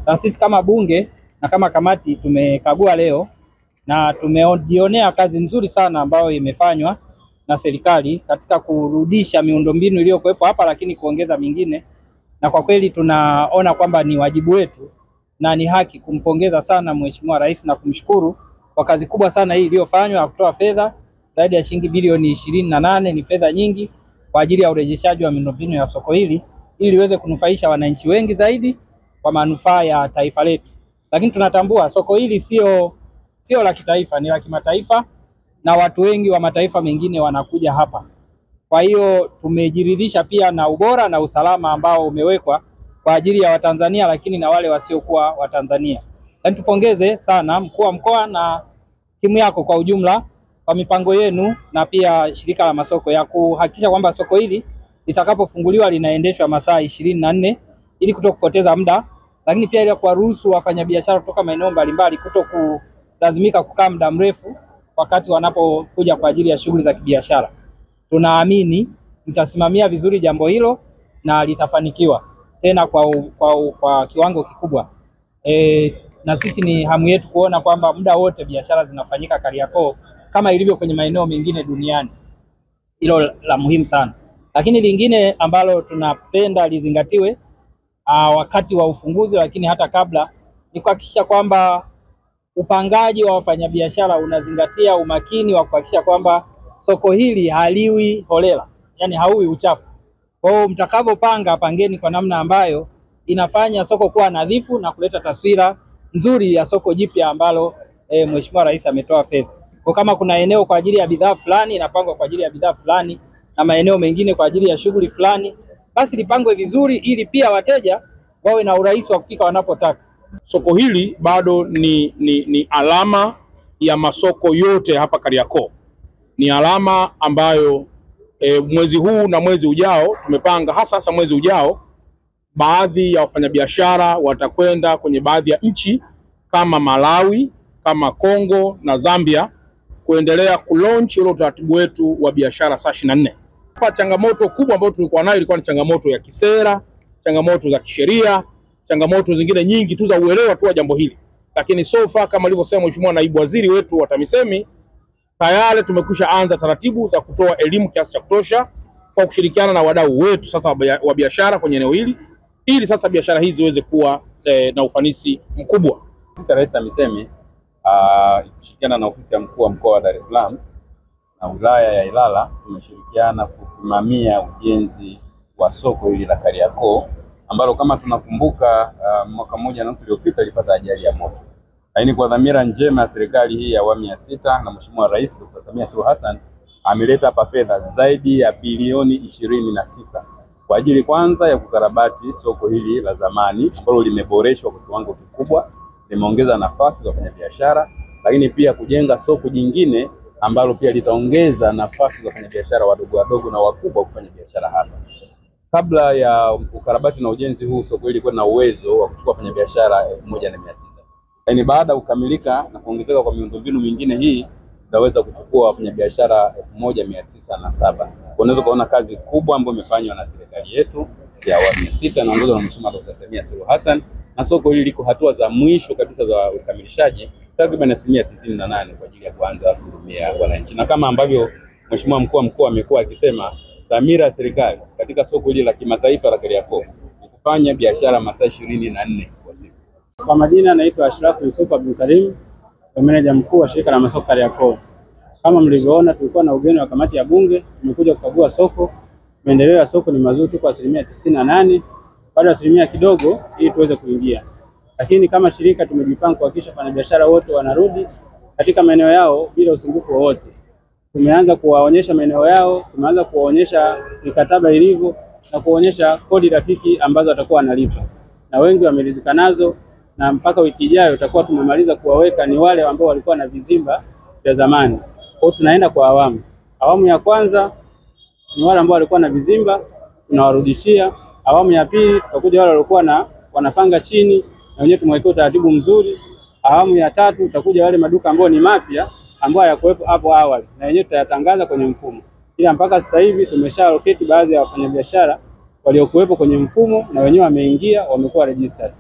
Na sisi kama bunge na kama kamati tumekagua leo na tumejionea kazi nzuri sana ambayo imefanywa na serikali katika kurudisha miundombinu iliyokuwepo hapa, lakini kuongeza mingine. Na kwa kweli tunaona kwamba ni wajibu wetu na ni haki kumpongeza sana Mheshimiwa Rais na kumshukuru kwa kazi kubwa sana hii iliyofanywa ya kutoa fedha zaidi ya shilingi bilioni 28. Ni fedha nyingi kwa ajili ya urejeshaji wa miundombinu ya soko hili ili liweze kunufaisha wananchi wengi zaidi kwa manufaa ya taifa letu. Lakini tunatambua soko hili sio la kitaifa, ni la kimataifa na watu wengi wa mataifa mengine wanakuja hapa. Kwa hiyo tumejiridhisha pia na ubora na usalama ambao umewekwa kwa ajili ya Watanzania, lakini na wale wasiokuwa Watanzania. Na tupongeze sana mkuu wa mkoa na timu yako kwa ujumla kwa mipango yenu, na pia shirika la masoko ya kuhakikisha kwamba soko hili litakapofunguliwa linaendeshwa masaa 24 ili kutokupoteza muda, lakini pia ili kuwaruhusu wafanyabiashara kutoka maeneo mbalimbali kutokulazimika kukaa muda mrefu wakati wanapokuja kwa ajili ya shughuli za kibiashara. Tunaamini mtasimamia vizuri jambo hilo na litafanikiwa tena kwa kiwango kikubwa. Na sisi ni hamu yetu kuona kwamba muda wote biashara zinafanyika Kariakoo kama ilivyo kwenye maeneo mengine duniani. Hilo la muhimu sana. Lakini lingine ambalo tunapenda lizingatiwe wakati wa ufunguzi, lakini hata kabla, ni kuhakikisha kwamba upangaji wa wafanyabiashara unazingatia umakini wa kuhakikisha kwamba soko hili haliwi holela, yani hauwi uchafu. Kwa hiyo mtakapopanga, pangeni kwa namna ambayo inafanya soko kuwa nadhifu na kuleta taswira nzuri ya soko jipya ambalo Mheshimiwa Rais ametoa fedha. Kwa kama kuna eneo kwa ajili ya bidhaa fulani inapangwa kwa ajili ya bidhaa fulani na maeneo mengine kwa ajili ya shughuli fulani, basi lipangwe vizuri ili pia wateja wawe na urahisi wa kufika wanapotaka. Soko hili bado ni alama ya masoko yote hapa Kariakoo. Ni alama ambayo mwezi huu na mwezi ujao tumepanga, hasa mwezi ujao, baadhi ya wafanyabiashara watakwenda kwenye baadhi ya nchi kama Malawi, kama Kongo na Zambia kuendelea kulaunch ule utaratibu wetu wa biashara saa 24. Hapa changamoto kubwa ambayo tulikuwa nayo ilikuwa ni changamoto ya kisera, changamoto za kisheria, changamoto zingine nyingi tu za uelewa tu wa jambo hili. Lakini so far kama alivyosema Mheshimiwa Naibu Waziri wetu wa TAMISEMI, tayari tumekwisha anza taratibu za kutoa elimu kiasi cha kutosha kwa kushirikiana na wadau wetu sasa wa biashara kwenye eneo hili, ili sasa biashara hizi ziweze kuwa na ufanisi mkubwa. Ofisi ya Rais TAMISEMI kushirikiana na ofisi ya mkuu wa mkoa wa Dar es Salaam na wilaya ya Ilala tumeshirikiana kusimamia ujenzi wa soko hili la Kariakoo ambalo kama tunakumbuka mwaka mmoja na nusu uliopita ilipata ajali ya moto. Lakini kwa dhamira njema ya serikali hii ya awamu ya 6 na Mheshimiwa Rais Dr. Samia Suluhu Hassan ameleta hapa fedha zaidi ya bilioni 29 kwa ajili kwanza ya kukarabati soko hili la zamani ambalo limeboreshwa kwa kiwango kikubwa, limeongeza nafasi za wafanyabiashara, lakini pia kujenga soko jingine ambalo pia litaongeza nafasi za wafanyabiashara wadogo wadogo na wakubwa kufanya biashara hapa. Kabla ya ukarabati na ujenzi huu, soko hili lilikuwa na uwezo wa kuchukua wafanyabiashara 1600. Yaani baada ya kukamilika na kuongezeka kwa miundombinu mingine hii tutaweza kuchukua wafanyabiashara 1907. Unaweza kuona kazi kubwa ambayo imefanywa na serikali yetu ya awamu ya 6 inaongozwa na Mheshimiwa Dr. Samia Suluhu Hassan, na soko hili liko hatua za mwisho kabisa za ukamilishaji, takriban 98% kwa ajili ya kuanza kuhudumia wananchi. Na kama ambavyo Mheshimiwa mkuu wa mkoa amekuwa akisema, dhamira ya serikali katika soko hili la kimataifa la Kariakoo ni kufanya biashara masaa 24 kwa siku. Kwa majina naitwa Ashrafu Yusuf Abdul Karim, meneja mkuu wa shirika la masoko Kariakoo. Kama mlivyoona, tulikuwa na ugeni wa kamati ya bunge, tumekuja kukagua soko. Maendeleo ya soko ni mazuri kwa 98%, bado asilimia kidogo ili tuweze kuingia. Lakini kama shirika tumejipanga kuhakikisha wafanyabiashara wote wanarudi katika maeneo yao bila usumbufu wowote. Tumeanza kuwaonyesha maeneo yao, tumeanza kuwaonyesha mikataba ilivyo na kuonyesha kodi rafiki ambazo watakuwa wanalipa. Na wengi wameridhika nazo, na mpaka wiki ijayo tutakuwa tumemaliza kuwaweka ni wale ambao walikuwa na vizimba vya zamani. Kwa hiyo tunaenda kwa awamu. Awamu ya kwanza ni wale ambao walikuwa na vizimba tunawarudishia. Awamu ya pili tutakuja wale walikuwa wanapanga chini na wenyewe tumewekea utaratibu mzuri. Awamu ya tatu tutakuja wale maduka ambao ni mapya ambao hayakuwepo hapo awali na wenyewe tutayatangaza kwenye mfumo. Ila mpaka sasa hivi tumesha allocate baadhi ya wafanyabiashara waliokuwepo kwenye mfumo na wenyewe wameingia, wamekuwa registered.